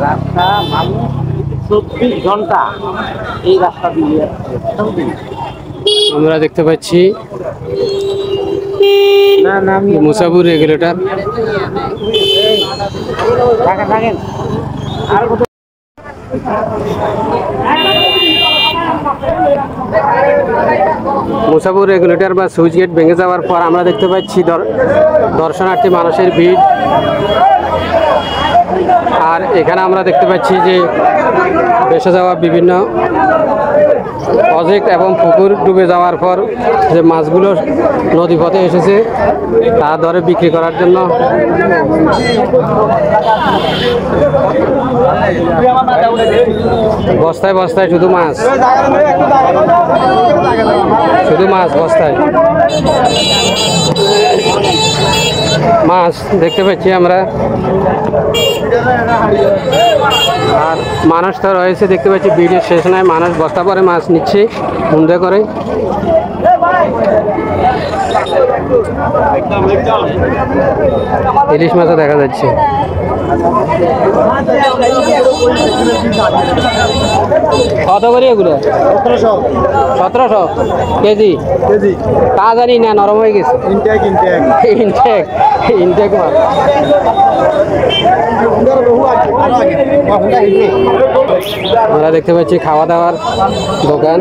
রাস্তা মানুষ 24 ঘন্টা এই রাস্তা দিয়ে আমরা দেখতে পাচ্ছি মুসাপুর রেগুলেটর। মুসাপুর রেগুলেটর বা সুইচ গেট ভেঙে যাওয়ার পর আমরা দেখতে পাচ্ছি দর্শনার্থী মানুষের ভিড়। আর এখানে আমরা দেখতে পাচ্ছি যে ভেসে যাওয়া বিভিন্ন প্রজেক্ট এবং পুকুর ডুবে যাওয়ার পর যে মাছগুলো নদীপথে এসেছে তা দরে বিক্রি করার জন্য। বস্তায় বস্তায় শুধু মাছ, শুধু মাছ বস্তায় মাছ দেখতে পাচ্ছি আমরা। আর মানুষ তো রয়েছে দেখতে পাচ্ছি, ভিড়ের শেষ নাই, মানুষ বস্তা পরে মাছ নিচ্ছে হুন্দে করে। ইলিশ মাছও দেখা যাচ্ছে। কত করে এগুলো? 1700 কেজি। তা জানি না, নরম হয়ে গেছে। ইনটেক মাছ। আমরা দেখতে পাচ্ছি খাওয়া দাওয়ার দোকান।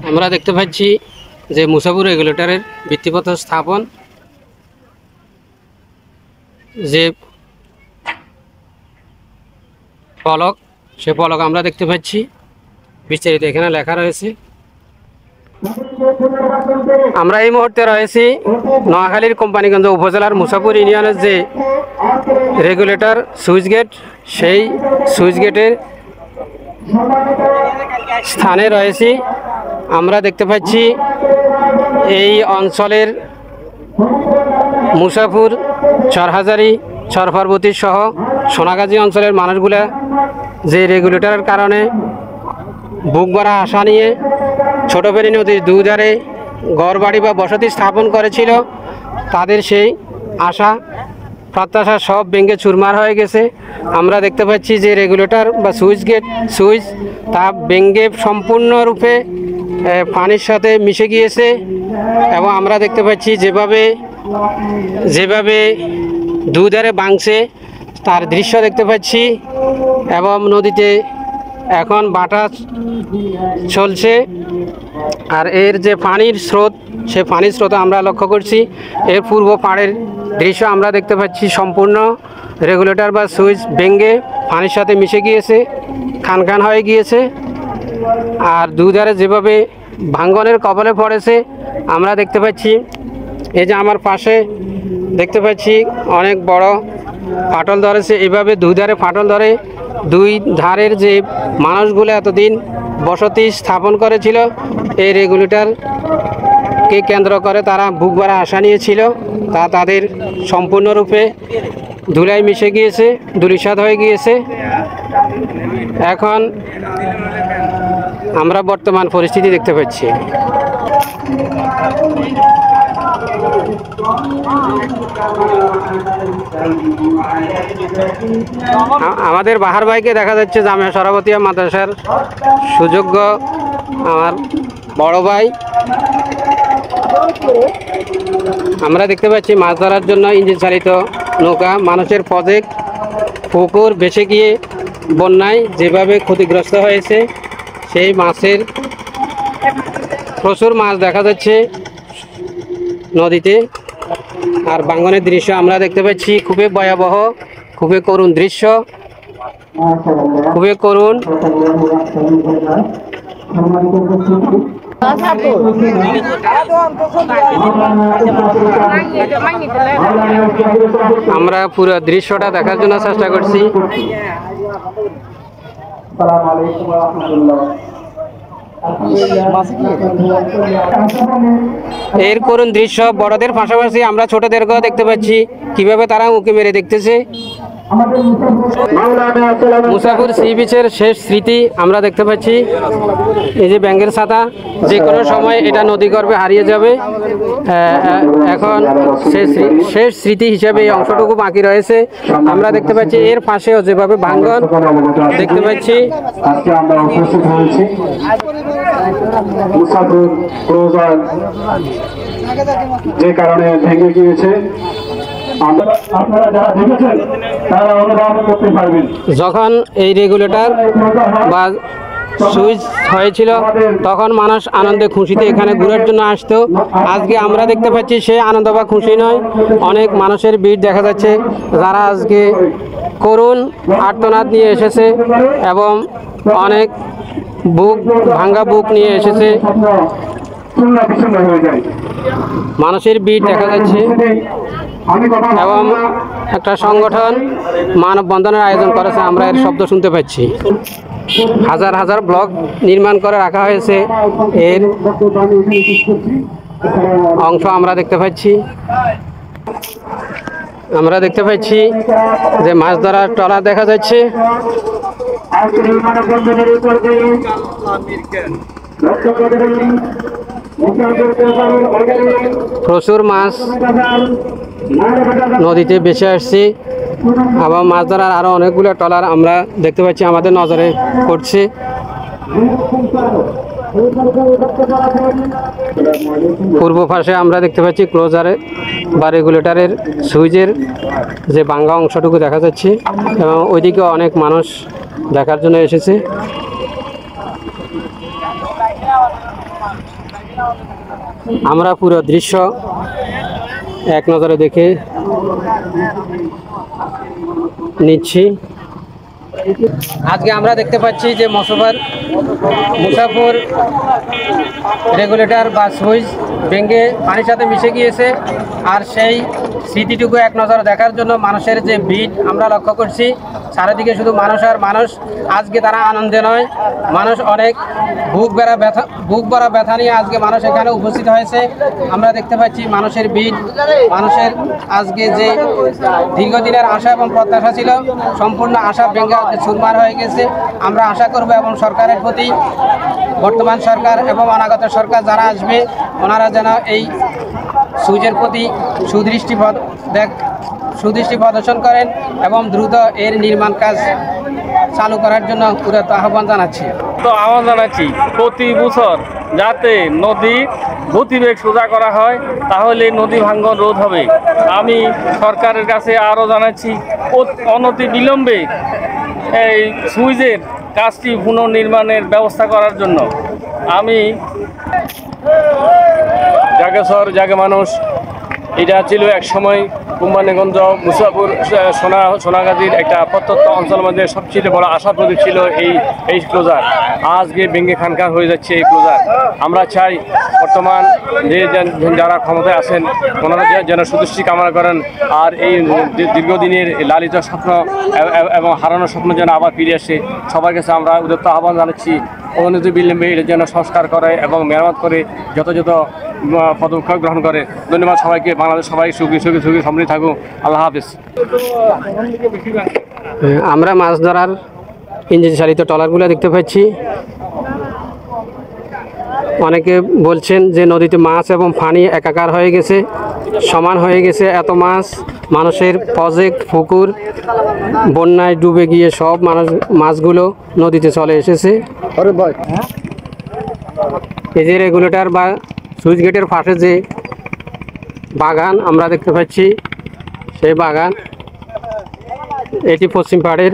আমরা দেখতে পাচ্ছি যে মুসাপুর রেগুলেটরের ভিত্তিপ্রস্তর স্থাপন, যে ফলক, সে ফলক আমরা দেখতে পাচ্ছি, বিস্তারিত এখানে লেখা রয়েছে। আমরা এই মুহূর্তে রয়েছি নোয়াখালীর কোম্পানিগঞ্জ উপজেলার মুসাপুর ইউনিয়নের যে রেগুলেটর সুইচ গেট, সেই সুইচ গেটের স্থানে রয়েছি। আমরা দেখতে পাচ্ছি এই অঞ্চলের মুসাপুর, চরহাজারি, চরপার্বতী সহ সোনাগাজী অঞ্চলের মানুষগুলা যে রেগুলেটরের কারণে বুক ভরা আশা নিয়ে ছোটবেড়ি নদীর দুধারে ঘরবাড়ি বা বসতি স্থাপন করেছিল, তাদের সেই আশা প্রত্যাশা সব ভেঙে চুরমার হয়ে গেছে। আমরা দেখতে পাচ্ছি যে রেগুলেটর বা সুইচ গেট, সুইচ তা ভেঙে সম্পূর্ণরূপে পানির সাথে মিশে গিয়েছে। এবং আমরা দেখতে পাচ্ছি যেভাবে দুধারে ভাঙছে তার দৃশ্য দেখতে পাচ্ছি। এবং নদীতে এখন বাটা চলছে। আর এর যে পানির স্রোত, সে পানির স্রোত আমরা লক্ষ্য করছি। এর পূর্ব পাড়ের দৃশ্য আমরা দেখতে পাচ্ছি, সম্পূর্ণ রেগুলেটর বা সুইচ ভেঙে পানির সাথে মিশে গিয়েছে, খান খান হয়ে গিয়েছে। আর দুধারে যেভাবে ভাঙ্গনের কবলে পড়েছে আমরা দেখতে পাচ্ছি। এই যে আমার পাশে দেখতে পাচ্ছি অনেক বড় ফাটল ধরেছে। এভাবে দুধারে ফাটল ধরে দুই ধারের যে মানুষগুলো এতদিন বসতি স্থাপন করেছিল এই রেগুলেটরকে কেন্দ্র করে, তারা বুক ভরা আশা নিয়েছিল, তা তাদের সম্পূর্ণরূপে ধুলায় মিশে গিয়েছে, ধূলিসাৎ হয়ে গিয়েছে। এখন আমরা বর্তমান পরিস্থিতি দেখতে পাচ্ছি। আমাদের বাহার ভাইকে দেখা যাচ্ছে জামিয়া সরাবতিয়া মাদ্রাসার সুযোগ্য আমার বড় ভাই। আমরা দেখতে পাচ্ছি মাছ ধরার জন্য ইঞ্জিন চালিত নৌকা, মানুষের প্রজেক্ট, পুকুর ভেসে গিয়ে বন্যায় যেভাবে ক্ষতিগ্রস্ত হয়েছে, সেই মাছের প্রচুর মাছ দেখা যাচ্ছে নদীতে। আর ভাঙ্গনের দৃশ্য আমরা দেখতে পাচ্ছি, খুবই ভয়াবহ, খুবই করুণ দৃশ্য, খুবই করুণ। আমরা পুরো দৃশ্যটা দেখার জন্য চেষ্টা করছি। এর করুণ দৃশ্য, বড়দের পাশাপাশি আমরা ছোটদেরকেও দেখতে পাচ্ছি কিভাবে তারা উঁকি মেরে দেখতেছে। মুসাফির সি বিচের শেষ স্মৃতি আমরা দেখতে পাচ্ছি। এই যে ব্যাঙের ছাতা, যে কোনো সময় এটা নদী গর্ভে হারিয়ে যাবে। এখন শেষ স্মৃতি হিসেবে এই অংশটুকু বাকি রয়েছে। আমরা দেখতে পাচ্ছি এর পাশেও যেভাবে ভাঙ্গন দেখতে পাচ্ছি। আজকে আমরা উপস্থিত হয়েছি মুসাফির ক্লোজার যে কারণে ভেঙে গিয়েছে। আপনারা যারা দেখেছেন তারা অনুভব করতে পারবেন। যখন এই রেগুলেটর বা সুইচ হয়েছিল তখন মানুষ আনন্দে খুশিতে এখানে ঘোরার জন্য আসতো। আজকে আমরা দেখতে পাচ্ছি সে আনন্দ বা খুশি নয়, অনেক মানুষের ভিড় দেখা যাচ্ছে যারা আজকে করুণ আর্তনাদ নিয়ে এসেছে এবং অনেক ভাঙ্গা বুক নিয়ে এসেছে। মানুষের ভিড় দেখা যাচ্ছে এবং একটা সংগঠন মানববন্ধনের আয়োজন করেছে, আমরা এর শব্দ শুনতে পাচ্ছি। হাজার হাজার ব্লক নির্মাণ করে রাখা হয়েছে, এর অংশ আমরা দেখতে পাচ্ছি। আমরা দেখতে পাচ্ছি যে মাছ ধরার ট্রলার দেখা যাচ্ছে। প্রচুর মাছ নদীতে বেঁচে আসছে এবং মাছ ধরার আরও অনেকগুলো ট্রলার আমরা দেখতে পাচ্ছি আমাদের নজরে পড়ছে। পূর্ব পাশে আমরা দেখতে পাচ্ছি ক্লোজারে বা রেগুলেটরের সুইচের যে ভাঙ্গা অংশটুকু দেখা যাচ্ছে এবং ওইদিকে অনেক মানুষ দেখার জন্য এসেছে। আমরা পুরো দৃশ্য এক নজরে দেখে নিচ্ছি। আজকে আমরা দেখতে পাচ্ছি যে মুসাফির রেগুলেটর বা সুইচ ভেঙে পানির সাথে মিশে গিয়েছে, আর সেই স্মৃতিটুকু এক নজর দেখার জন্য মানুষের যে ভিড় আমরা লক্ষ্য করছি। চারিদিকে শুধু মানুষ আর মানুষ। আজকে তারা আনন্দে নয়, মানুষ অনেক বুক ভরা ব্যথা নিয়ে আজকে মানুষ এখানে উপস্থিত হয়েছে। আমরা দেখতে পাচ্ছি মানুষের ভিড়, মানুষের আজকে যে দীর্ঘদিনের আশা এবং প্রত্যাশা ছিল সম্পূর্ণ আশা ভেঙে চুরমার হয়ে গেছে। আমরা আশা করব এবং সরকারের প্রতি, বর্তমান সরকার এবং অনাগত সরকার যারা আসবে ওনারা যেন এই সুইচের প্রতি সুদৃষ্টি প্রদর্শন করেন এবং দ্রুত এর নির্মাণ কাজ চালু করার জন্য উদাত্ত আহ্বান জানাচ্ছি। প্রতি বছর যাতে নদী গতিবেগ সোজা করা হয়, তাহলে নদী ভাঙ্গন রোধ হবে। আমি সরকারের কাছে আরও জানাচ্ছি অনতি বিলম্বে এই সুইচের কাজটি পুনর্নির্মাণের ব্যবস্থা করার জন্য। আমি জায়গা মানুষ, এটা ছিল এক সময় কোম্পানিগঞ্জ মুসাফির সোনাগাজীর একটা প্রত্যন্ত অঞ্চলের মধ্যে সবচেয়ে বড় আশা প্রতীক ছিল এই ক্লোজার। আজকে ভেঙে খানখান হয়ে যাচ্ছে এই ক্লোজার। আমরা চাই বর্তমান যারা ক্ষমতায় আছেন ওনারা যেন সুদৃষ্টি কামনা করেন, আর এই দীর্ঘদিনের লালিত স্বপ্ন এবং হারানোর স্বপ্ন যেন আবার ফিরে আসে। সবার কাছে আমরা উদাত্ত আহ্বান জানাচ্ছি অনতি বিলম্বে এটা যেন সংস্কার করে এবং মেরামত করে যথাযথ পদক্ষেপ গ্রহণ করে। ধন্যবাদ সবাইকে। বাংলাদেশ সবাই সুখী সমৃদ্ধ থাকুক। আল্লাহ হাফিজ। আমরা মাছ ধরার ইঞ্জিন চালিত ট্রলারগুলো দেখতে পাচ্ছি। অনেকে বলছেন যে নদীতে মাছ এবং পানি একাকার হয়ে গেছে, সমান হয়ে গেছে। এত মানুষের প্রজেক্ট পুকুর বন্যায় ডুবে গিয়ে সব মাছগুলো নদীতে চলে এসেছে। এই যে রেগুলেটর বা সুইচ গেটের পাশে যে বাগান আমরা দেখতে পাচ্ছি, সেই বাগান এটি পশ্চিম পাড়ের।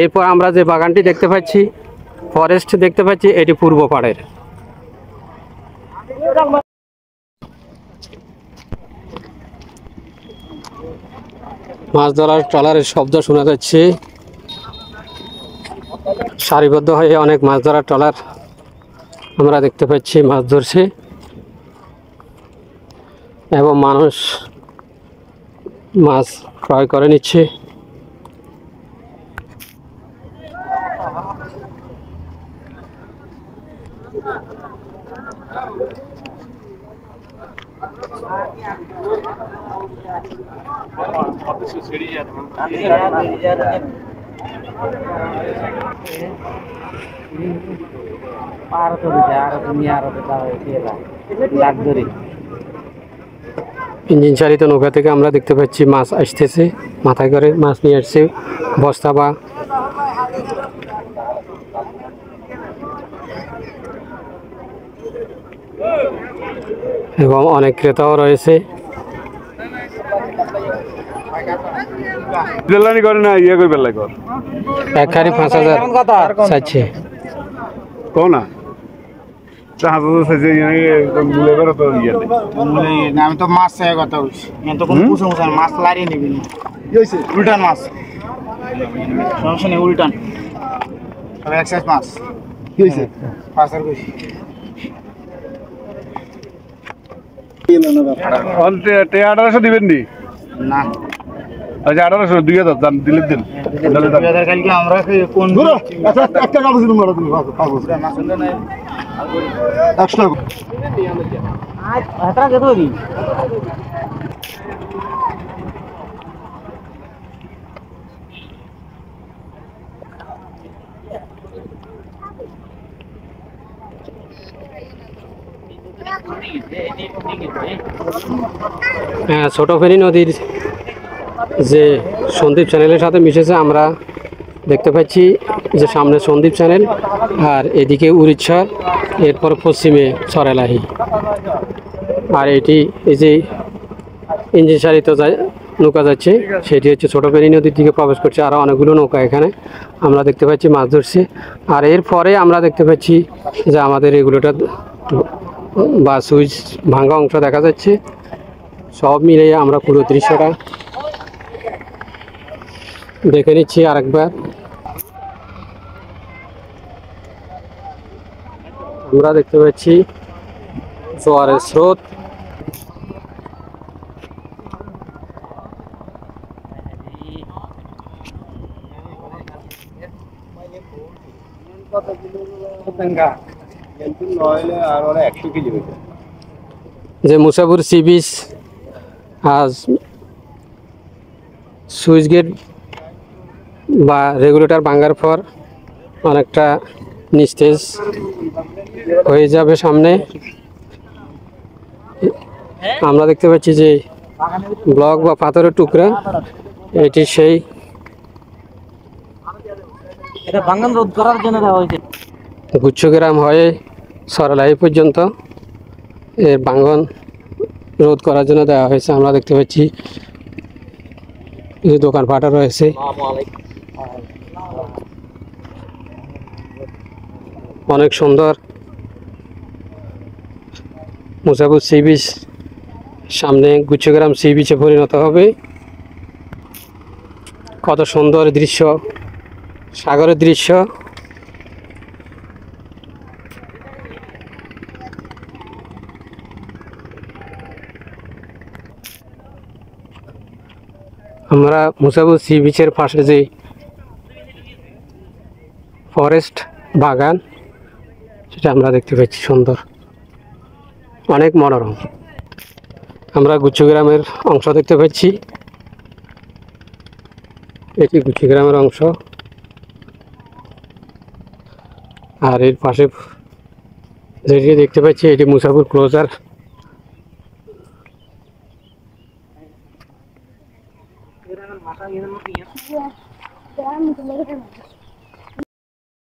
এরপর আমরা যে বাগানটি দেখতে পাচ্ছি, ফরেস্ট দেখতে পাচ্ছি, এটি পূর্ব পাড়ের। মাছ ধরার ট্রলারের শব্দ শোনা যাচ্ছে। সারিবদ্ধ হয়ে অনেক মাছ ধরার ট্রলার আমরা দেখতে পাচ্ছি মাছ ধরছে এবং মানুষ মাছ ক্রয় করে নিচ্ছে। পার তো দিছে আর তুমি আর লাগদরি ইঞ্জিন চালিত নৌকা থেকে আমরা দেখতে পাচ্ছি মাছ আসতেছে, মাথায় করে মাছ নিয়ে আসছে বস্তা বা এবং অনেক ক্রেতাও রয়েছে। বেলানি করে না ইয়ে কই বেলা কর এক খারি 5,000 চাইছে। কও না জাহাজ সাইজে মুলে করে তো ইয়ে আমি তো মাছ চাই কথা বলছি তো কোনো পুষো মুসার মাছ লারিয়ে নিবি না উল্টান মাছ সমস্যা নেই উল্টান সব এক্সাইজ মাছ কি হয়েছে পাঁচার কইছি অন্তে 1800 দিবেন নি না আচ্ছা 1800 2000 দাম দিলে দিন কালকে আমরা কোন আচ্ছা একটা কাগজ দিন মারা দিন কাগজ মাছ উল্টা নাই 100 টাকা আজ হাতরা কে ধরি হ্যাঁ, ছোট ফেনী নদীর যে সন্দ্বীপ চ্যানেলের সাথে মিশেছে আমরা দেখতে পাচ্ছি যে সামনে সন্দ্বীপ চ্যানেল আর এদিকে উড়িষ্যা, এরপর পশ্চিমে সরেলাহি। আর এটি এই যে ইঞ্জিন চালিত নৌকা যাচ্ছে সেটি হচ্ছে ছোট ফেনী নদীর দিকে প্রবেশ করছে। আরও অনেকগুলো নৌকা এখানে আমরা দেখতে পাচ্ছি মাছ ধরছে। আর এরপরে আমরা দেখতে পাচ্ছি যে আমাদের রেগুলেটর বা সুইচ ভাঙা অংশ দেখা যাচ্ছে। সব মিলিয়ে আমরা পুরো দৃশ্যটা দেখে নিচ্ছি আরেকবার। আমরা দেখতে পাচ্ছি জোয়ারের স্রোত, যে মুসাপুর সি বিচ আজ সুইচ গেট বা রেগুলেটর ভাঙার পর অনেকটা নিস্তেজ হয়ে যাবে সামনে। আমরা দেখতে পাচ্ছি যে ব্লক বা পাথরের টুকরা, এটি সেই এটা ভাঙন রোধ করার জন্য দেওয়া হয়েছে। গুচ্ছগ্রাম হয়ে সরলাই পর্যন্ত এর ভাঙন রোধ করার জন্য দেওয়া হয়েছে। আমরা দেখতে পাচ্ছি কিছু দোকানপাটও রয়েছে। অনেক সুন্দর মুসাপুর সি বিচ সামনে গুচ্ছগ্রাম সি বিচে পরিণত হবে। কত সুন্দর দৃশ্য, সাগরের দৃশ্য। আমরা মুসাপুর সি বিচের পাশে যে ফরেস্ট বাগান সেটা আমরা দেখতে পাচ্ছি, সুন্দর, অনেক মনোরম। আমরা গুচ্ছগ্রামের অংশ দেখতে পাচ্ছি, এটি গুচ্ছগ্রামের অংশ। আর এর পাশে যেটি দেখতে পাচ্ছি এটি মুসাপুর ক্লোজার। মাথা